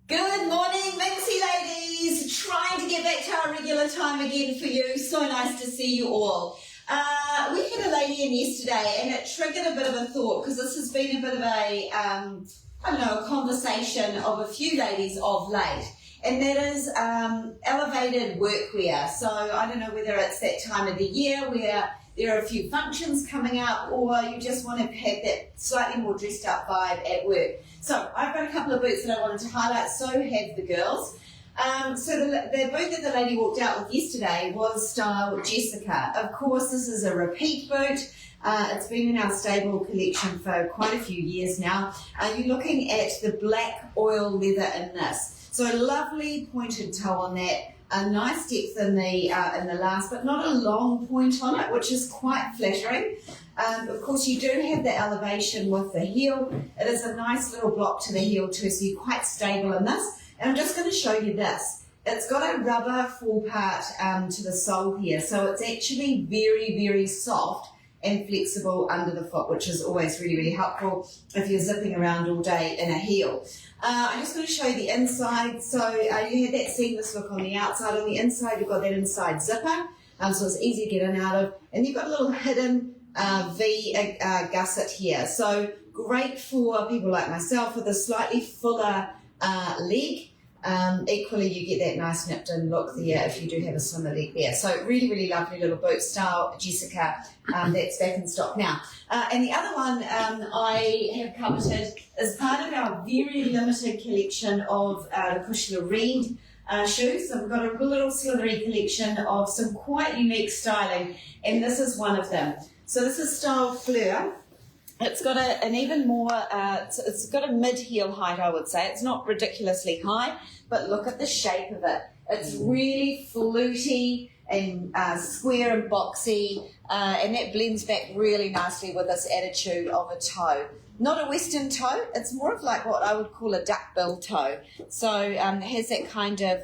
Good morning, Minxie ladies. Trying to get back to our regular time again for you. So nice to see you all. We had a lady in yesterday and it triggered a bit of a thought because this has been a bit of a, a conversation of a few ladies of late. And that is elevated workwear. So I don't know whether it's that time of the year where there are a few functions coming up or you just want to have that slightly more dressed up vibe at work. So I've got a couple of boots that I wanted to highlight, so have the girls. So the boot that the lady walked out with yesterday was Style Jessica. Of course, this is a repeat boot. It's been in our stable collection for quite a few years now. You're looking at the black oil leather in this. So a lovely pointed toe on that. A nice depth in the last, but not a long point on it, which is quite flattering. Of course, you do have the elevation with the heel. It is a nice little block to the heel too, so you're quite stable in this. And I'm just going to show you this. It's got a rubber full part to the sole here, so it's actually very, very soft and flexible under the foot, which is always really, really helpful if you're zipping around all day in a heel. I'm just going to show you the inside. So you had that seamless look on the outside. On the inside, you've got that inside zipper, so it's easy to get in and out of. And you've got a little hidden V gusset here. So great for people like myself with a slightly fuller leg. Equally, you get that nice nipped in look there if you do have a slimmer leg there. So really, really lovely little boot, Style Jessica, that's back in stock now. And the other one I have coveted is part of our very limited collection of the Kushner Reed shoes. So we've got a little slithery collection of some quite unique styling, and this is one of them. So this is Style Fleur. It's got an even more, it's got a mid-heel height, I would say. It's not ridiculously high, but look at the shape of it. It's really fluty and square and boxy, and that blends back really nicely with this attitude of a toe. Not a Western toe, it's more of like what I would call a duckbill toe. So it has that kind of,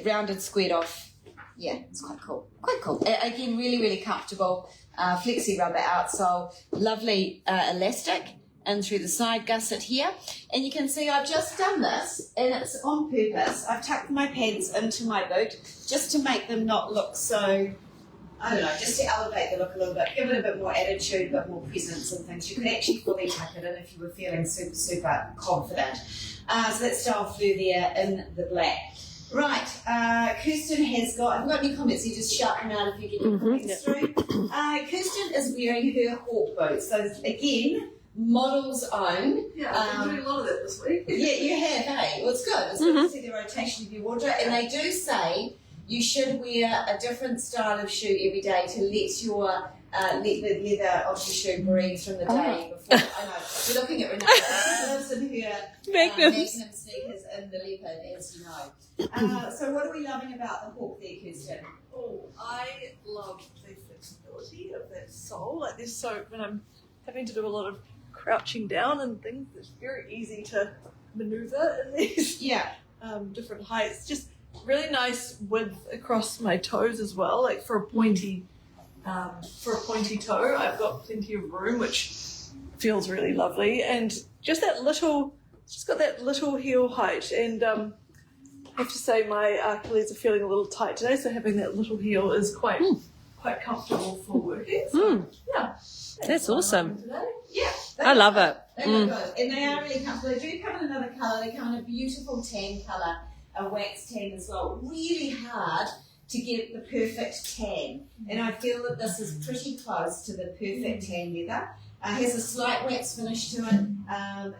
rounded, squared off. Yeah, it's quite cool. Quite cool. Again, really, really comfortable. Flexi rubber outsole, lovely elastic in through the side gusset here. And you can see I've just done this, and it's on purpose. I've tucked my pants into my boot just to make them not look so, I don't know, just to elevate the look a little bit, give it a bit more attitude, a bit more presence and things. You could actually fully tuck it in if you were feeling super, super confident. So that's Style Fleur there in the black. Right, Kirsten has got, I've got any comments, you just shout them out if you get your comments through. Kirsten is wearing her Hawk boots, so again, model's own. Yeah, I've been doing a lot of that this week. Yeah, you have, hey? Well, it's good. It's good to see the rotation of your wardrobe, and they do say you should wear a different style of shoe every day to let your let the leather of your shoe breathe from the day before. I know, we're looking at Renata. She lives in her Magnum sneakers in the leopard, as you know. So what are we loving about the Hawk there, Kirsten? Oh, I love the flexibility of that sole. Like this, so when I'm having to do a lot of crouching down and things, it's very easy to maneuver in these different heights. Just really nice width across my toes as well, like for a pointy toe. I've got plenty of room, which feels really lovely, and just got that little heel height. And I have to say my Achilles are feeling a little tight today, so having that little heel is quite comfortable for working. So, yeah, that's awesome. Yeah, I love it. They look good, and they are really comfortable. They do come in another colour. They come in a beautiful tan colour, a wax tan as well. Really hard to get the perfect tan, and I feel that this is pretty close to the perfect tan leather. Has a slight wax finish to it.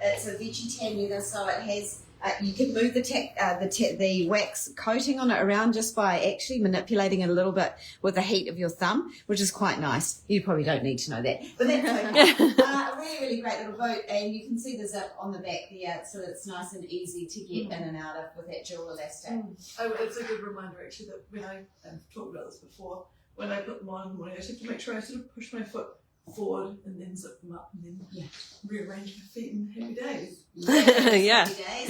It's a veggie tan leather, so it has. You can move the wax coating on it around just by actually manipulating it a little bit with the heat of your thumb, which is quite nice. You probably don't need to know that, but that's okay. A really, really great little boot, and you can see the zip on the back there, so it's nice and easy to get in and out of with that dual elastic. It's a good reminder actually that when I've talked about this before, when I put them on in the morning, I just have to make sure I sort of push my foot forward and then zip them up and then rearrange my feet in happy days.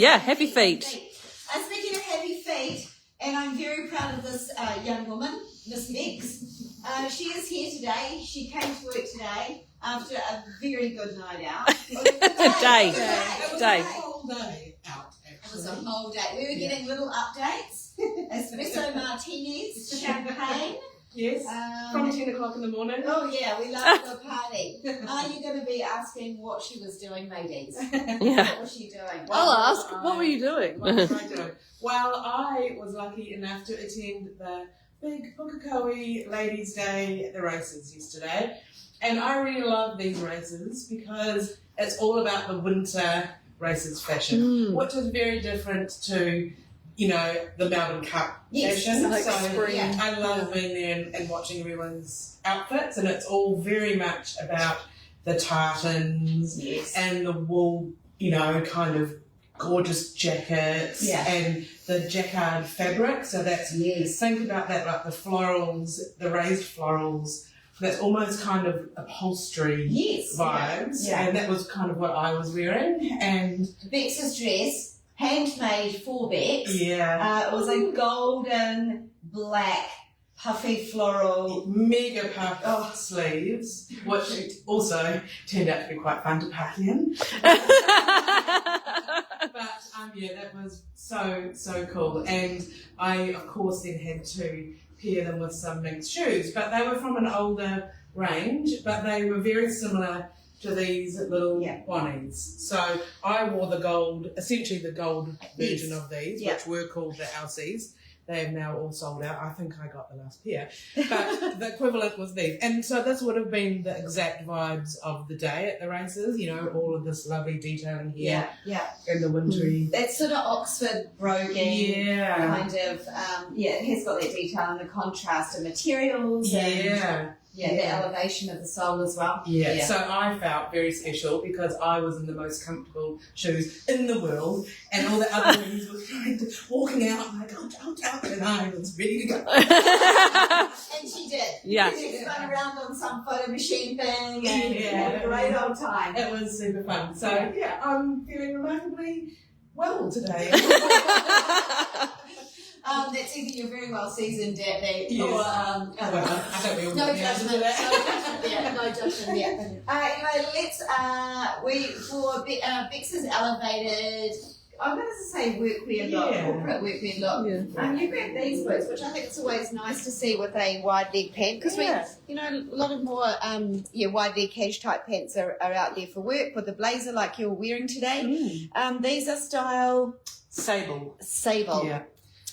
Happy feet. Speaking of happy feet, and I'm very proud of this young woman, Miss Bex. She is here today. She came to work today after a very good night out. Day. It was a full day out was a whole day. We were getting little updates. Espresso martinis, champagne. Yes, from 10 o'clock in the morning. Oh yeah, we love a party. Are you going to be asking what she was doing, ladies? Yeah. What was she doing? I'll ask. What were you doing? What was I doing? Well, I was lucky enough to attend the big Pukekohe Ladies' Day at the races yesterday. And I really love these races because it's all about the winter races fashion, which is very different to, you know, the Melbourne Cup fashion. like So spring. I love being there and watching everyone's outfits, and it's all very much about the tartans and the wool, you know, kind of gorgeous jackets and the jacquard fabric. So that's, think about that, like the florals, the raised florals. That's almost kind of upholstery vibes. Yeah. And that was kind of what I was wearing. And Bex's dress, handmade for Bex. yeah. It was a golden, black, puffy floral. Mega puff sleeves, which also turned out to be quite fun to party in. But yeah, that was so cool. And I, of course, then had to pair them with some Lynx shoes, but they were from an older range, but they were very similar to these little bonnies. So I wore the gold, essentially the gold version of these, which were called the Alces. They have now all sold out. I think I got the last pair. But the equivalent was these. And so this would have been the exact vibes of the day at the races, you know, all of this lovely detailing here. And the wintry. That sort of Oxford broguing kind of, it has got that detail and the contrast of materials and the elevation of the sole as well. Yeah, so I felt very special because I was in the most comfortable shoes in the world, and all the other ladies were trying to walking out. I'm like, out, and I was ready to go. And she did. Yeah. She spun around on some photo machine thing and had a great old time. It was super fun. So yeah, I'm feeling remarkably well today. That's either you're very well seasoned at that or well, I don't really no want to judgment. that. No judgment yet. Anyway, let's for Bex's elevated. I'm going to say workwear look, corporate workwear look. You grab these boots, which I think it's always nice to see with a wide leg pant because we, you know, a lot of more wide leg cash type pants are out there for work with the blazer like you're wearing today. These are style Sable. Yeah.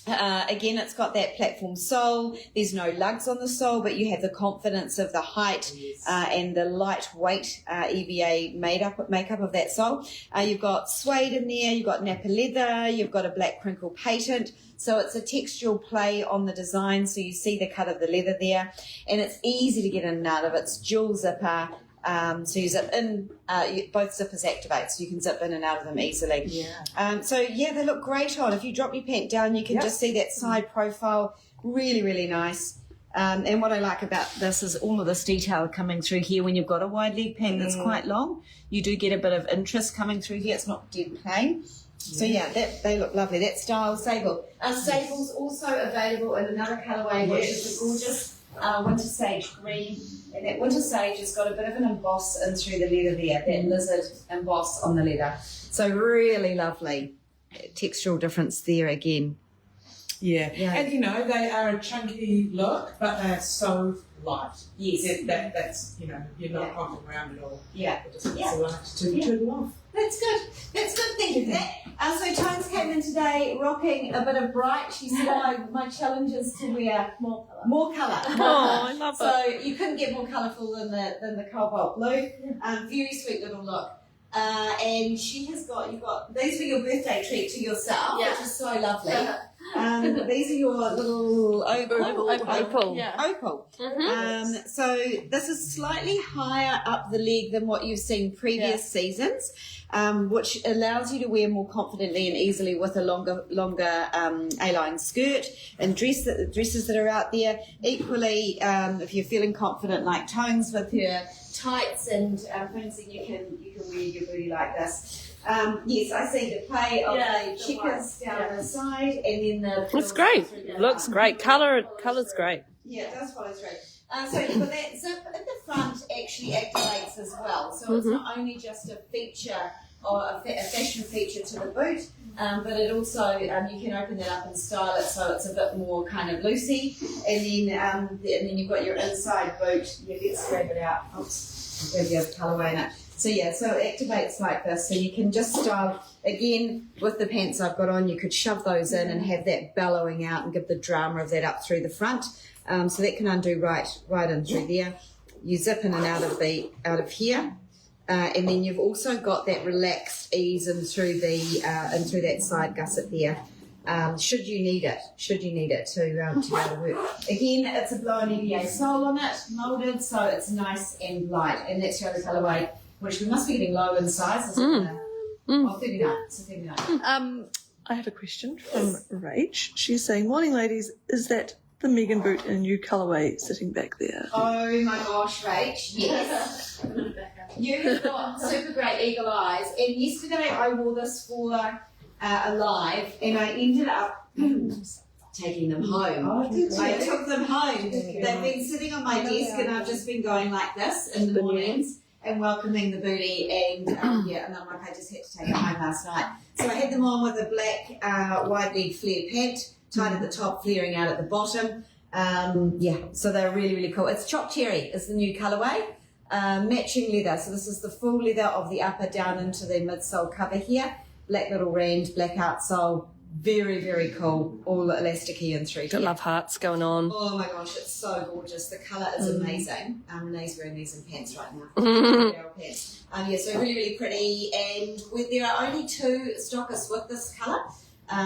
Again, it's got that platform sole. There's no lugs on the sole, but you have the confidence of the height and the lightweight EVA makeup of that sole. You've got suede in there, you've got Napa leather, you've got a black crinkle patent. So it's a textural play on the design, so you see the cut of the leather there. And it's easy to get in and out of. It's dual zipper. So you zip in, both zippers activate, so you can zip in and out of them easily. They look great on. If you drop your pant down, you can just see that side profile. Really, really nice. And what I like about this is all of this detail coming through here. When you've got a wide leg pant that's quite long, you do get a bit of interest coming through here. It's not dead plain. So they look lovely. That style sable. Sable's also available in another colourway, which is the gorgeous winter sage green. And that winter sage has got a bit of an emboss in through the leather there, that lizard emboss on the leather. So really lovely textural difference there again. Yeah. And you know, they are a chunky look, but they're so light. Yes. That's, you know, you're not hopping around at all. Yeah. It's so light to turn off. That's good. Thank you for that. So Tones came in today rocking a bit of bright. She said, my challenge is to wear more colour. Oh, I love it. So you couldn't get more colourful than the cobalt blue. Very sweet little look. And she has got these were your birthday treat to yourself, which is so lovely. These are your little opal. Yeah. Opal. So this is slightly higher up the leg than what you've seen previous seasons, which allows you to wear more confidently and easily with a longer A-line skirt and dresses that are out there. Equally, if you're feeling confident like Tones with her tights and things, then you can wear your booty like this. Yes, I see the play of the checkers down the side and then the... Looks great. Looks great. Colour's great. Yeah, it does follow through. So you've got that zip in the front actually activates as well. So it's not only just a feature or a fashion feature to the boot, but it also, you can open that up and style it so it's a bit more kind of loosey. And then you've got your inside boot. Yeah, let's grab it out. Oops, grab the other colourway in it. So yeah, so it activates like this. So you can just style, again, with the pants I've got on, you could shove those in and have that bellowing out and give the drama of that up through the front. So that can undo right in through there. You zip in and out of here. And then you've also got that relaxed ease in through through that side gusset there. Should you need it to be able to work. Again, it's a blow-on EVA sole on it, moulded, so it's nice and light. And that's your other colourway, which we must be getting low in size. 39. So 39. I have a question from Rach. She's saying, "Morning, ladies. Is that the Megan boot in a new colourway sitting back there?" Oh my gosh, Rach, yes. You have got super great eagle eyes. And yesterday I wore this for a live and I ended up taking them home. I took them home. They've been sitting on my desk and I've just been going like this in the mornings and welcoming the booty and and I'm like, I just had to take it home last night. So I had them on with a black wide leg flared pant, tied at the top, flaring out at the bottom. So they're really, really cool. It's Chopped Cherry is the new colourway. Matching leather. So this is the full leather of the upper down into the midsole cover here. Black little rand, black outsole. Very, very cool. All elasticy and through here. Got love hearts going on. Oh my gosh, it's so gorgeous. The colour is amazing. Renee's wearing these in pants right now. Pants. So really, really pretty. And there are only 2 stockists with this colour.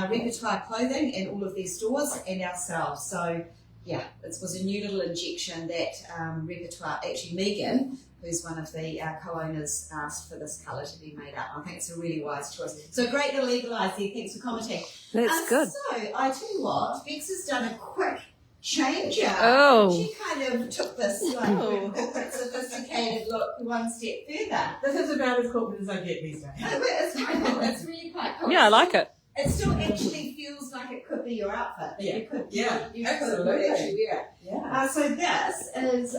Repertoire Clothing and all of their stores and ourselves. So yeah, it was a new little injection that Repertoire, actually Megan, who's one of the co-owners, asked for this colour to be made up. I think it's a really wise choice. So great little eagle eyes there. Thanks for commenting. That's good. So I tell you what, Bex has done a quick changer. Oh. She kind of took this corporate sophisticated look one step further. This is about as corporate as I get these days. It's quite cool. It's really quite cool. Yeah, I like it. It still actually feels like it could be your outfit. Yeah. You could Absolutely. actually wear it. Yeah. So this is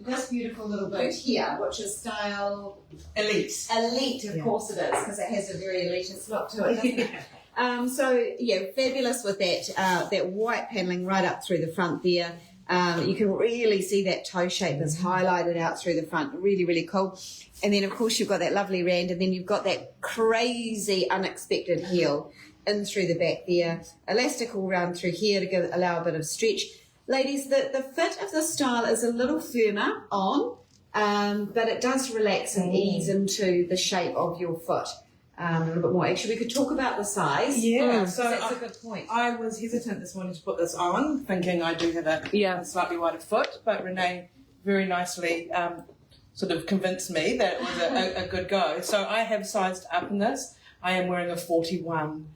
this beautiful little boot here, which is style Elite. elite, of course it is, because it has a very elitist look to it, doesn't it? So yeah, fabulous with that white panelling right up through the front there. You can really see that toe shape is highlighted out through the front. Really, really cool. And then of course you've got that lovely rand, and then you've got that crazy unexpected heel in through the back there. Elastic all round through here to allow a bit of stretch. Ladies, the fit of the style is a little firmer on, but it does relax and ease into the shape of your foot a little bit more. Actually, we could talk about the size. Yeah, so that's a good point. I was hesitant this morning to put this on, thinking I do have a slightly wider foot, but Renee very nicely sort of convinced me that it was a good go. So I have sized up in this. I am wearing a 41.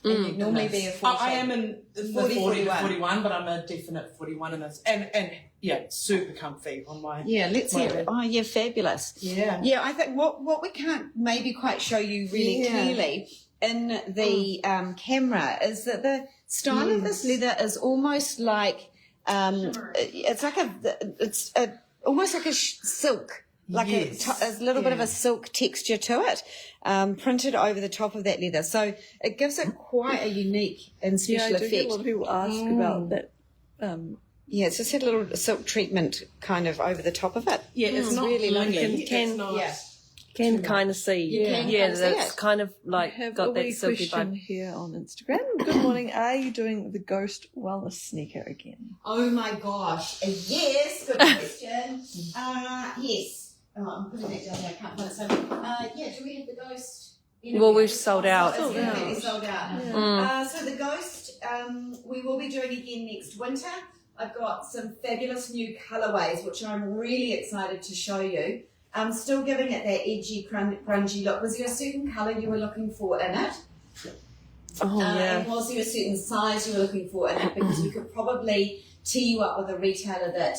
Normally be a 40. I am in the 40 to 41, but I'm a definite 41 in this. And yeah, super comfy on my... Yeah, let's hear it. Oh, yeah, fabulous. Yeah. Yeah, I think what we can't maybe quite show you really clearly in the camera is that the style of this leather is almost like... it's like almost like a silk. Like a little bit of a silk texture to it, printed over the top of that leather. So it gives it quite a unique and special effect. Get a lot of people ask about that. It's just had a little silk treatment kind of over the top of it. Yeah, it's not really lovely. Can kind of see. Yeah, that's kind of like I have got a that wee silky question vibe. here on Instagram. Good morning. Are you doing the Ghost Wellness sneaker again? Oh my gosh. Yes, good question. Yes. Oh, I'm putting that down there. I can't put it. So, do we have the Ghost? Well, we've sold out. It's completely sold out. So the Ghost, we will be doing again next winter. I've got some fabulous new colourways, which I'm really excited to show you. I'm still giving it that edgy, grungy look. Was there a certain colour you were looking for in it? And was there a certain size you were looking for in it? Because we could probably tee you up with a retailer that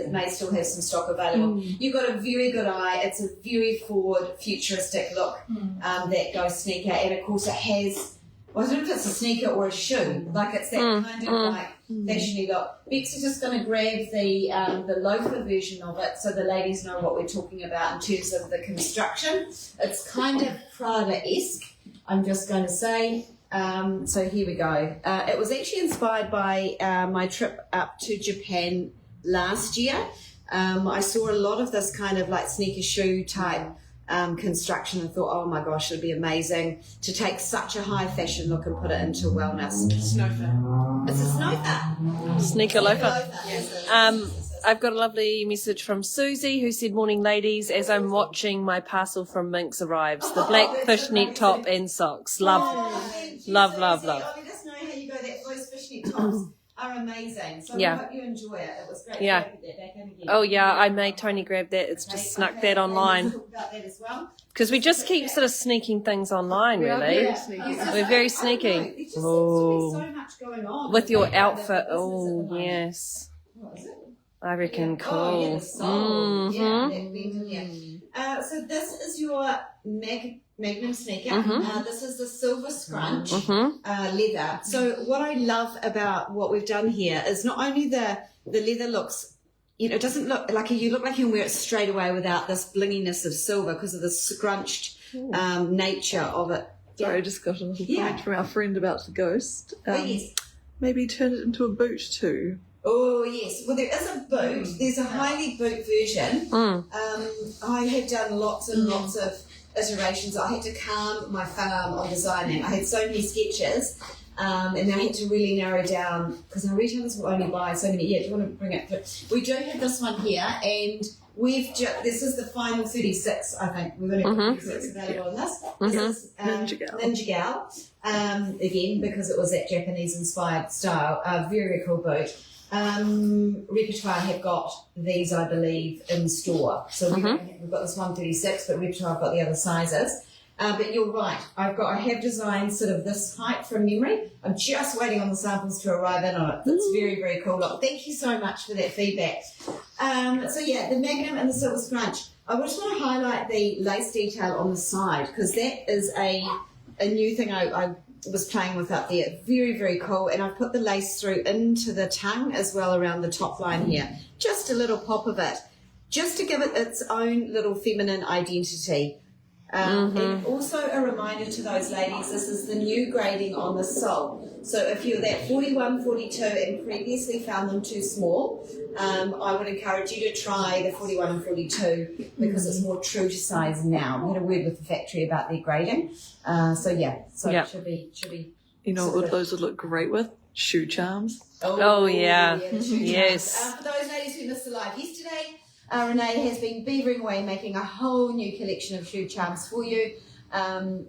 may still have some stock available. You've got a very good eye. It's a very forward, futuristic look, that Ghost sneaker. And of course it has, well, I don't know if it's a sneaker or a shoe. Like it's that kind of like fashiony look. Bex is just going to grab the loafer version of it so the ladies know what we're talking about in terms of the construction. It's kind of Prada-esque, I'm just going to say. So here we go. It was actually inspired by my trip up to Japan last year. I saw a lot of this kind of like sneaker shoe type construction and thought, oh my gosh, it'd be amazing to take such a high fashion look and put it into wellness. Snowfer. It's a snowfer. Sneaker loafer. Yes. I've got a lovely message from Susie who said, morning ladies, as I'm watching my parcel from Minx arrives, the black fishnet top and socks. Love, thank you, love, Susie. love, love. Oh, let us know how you go. Those fishnet tops are amazing. So Yeah. I hope you enjoy it. It was great Yeah. to put that back in again. Oh yeah, I made Tony grab that. It's just snuck that And online. we'll talk about that as well. Because we just keep sort of sneaking things online, We are really. very sneaky. We're very sneaky. There just seems to Oh. be so much going on. With your the outfit. business at the Oh, moment. yes. What is it? I reckon Oh, cool. yeah, the sole. Yeah, Mhm. that bend, yeah. So this is your Magnum sneaker. Mhm. This is the silver scrunch Mm-hmm. leather. So what I love about what we've done here is not only the leather looks, you know, it doesn't look like you look like you can wear it straight away without this blinginess of silver because of the scrunched nature of it. Sorry, I just got a little Yeah. comment from our friend about the ghost. Oh, yes. Maybe turn it into a boot too. Oh, yes. Well, there is a boot. There's a highly boot version. Mm. I had done lots and lots of iterations. I had to calm my farm on designing. I had so many sketches, and then I had to really narrow down because our retailers will only buy so many. Yeah, do you want to bring it through? We do have this one here, and this is the final 36, I think. We're going to have 36 available in this. This is Ninja Gal. Again, because it was that Japanese-inspired style. Very, very cool boot. Repertoire have got these, I believe, in store. So we've got this 136, but Repertoire have got the other sizes. But you're right. I have designed sort of this height from memory. I'm just waiting on the samples to arrive in on it. That's very, very cool. Look, thank you so much for that feedback. So yeah, the Magnum and the Silver Scrunch. I just want to highlight the lace detail on the side because that is a new thing I was playing with up there. Very, very cool. And I've put the lace through into the tongue as well around the top line here. Just a little pop of it, just to give it its own little feminine identity. And also a reminder to those ladies, this is the new grading on the sole. So if you're that 41, 42 and previously found them too small, I would encourage you to try the 41 and 42 because it's more true to size now. We had a word with the factory about their grading. It should be. You know what those would look great with? Shoe charms. Oh, yeah. the shoe Yes. charms. For those ladies who missed the live yesterday, Renee has been beavering away making a whole new collection of shoe charms for you,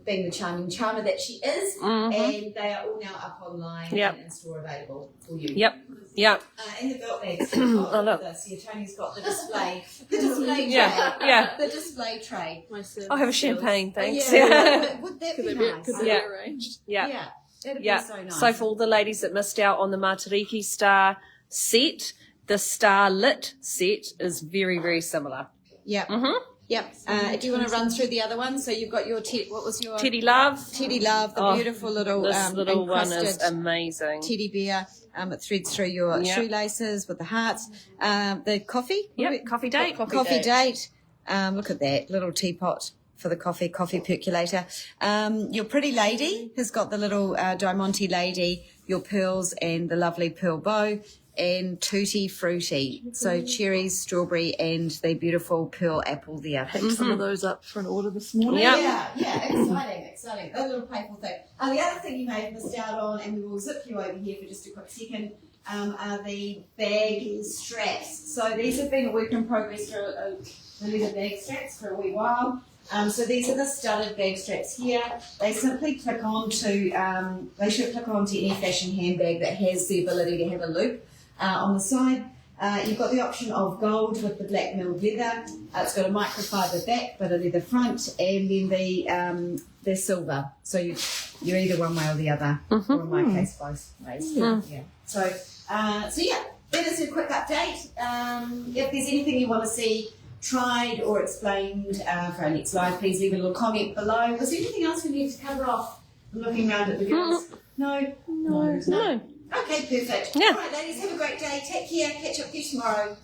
being the charming charmer that she is, and they are all now up online and in store available for you. Yep. And the belt bags. Oh, look. This. Yeah, Tony's got the display tray. Yeah. The display tray. I'll have a champagne, thanks. Would that be nice? Could they be arranged? Yeah. That'd be so nice. So for all the ladies that missed out on the Matariki Star set, the Starlit set is very, very similar. Yep. Yep. Do you want to run through the other one? So you've got your what was your Teddy Love. Teddy Love, the beautiful little This little one is encrusted amazing. teddy bear. It threads through your shoelaces with the hearts. The coffee. Yep, coffee date. Coffee date. Look at that little teapot for the coffee percolator. Your pretty lady has got the little Diamante lady, your pearls and the lovely pearl bow, and Tutti Frutti. So cherries, strawberry, and the beautiful pearl apple there. Picked some of those up for an order this morning. Yep. Yeah, exciting. A little playful thing. The other thing you may have missed out on, and we will zip you over here for just a quick second, are the bag straps. So these have been a work in progress for the leather bag straps for a wee while. So these are the studded bag straps here. They simply click onto, they should click onto any fashion handbag that has the ability to have a loop on the side. You've got the option of gold with the black milled leather. It's got a microfiber back, but a leather front, and then they're silver. So you're either one way or the other, or in my case, both ways. Yeah. So yeah, that is a quick update. If there's anything you want to see tried or explained for our next live, please leave a little comment below. Was there anything else we need to cover off? I'm looking around at the girls. No. Okay, perfect. Yeah. All right, ladies, have a great day. Take care. Catch up with you tomorrow.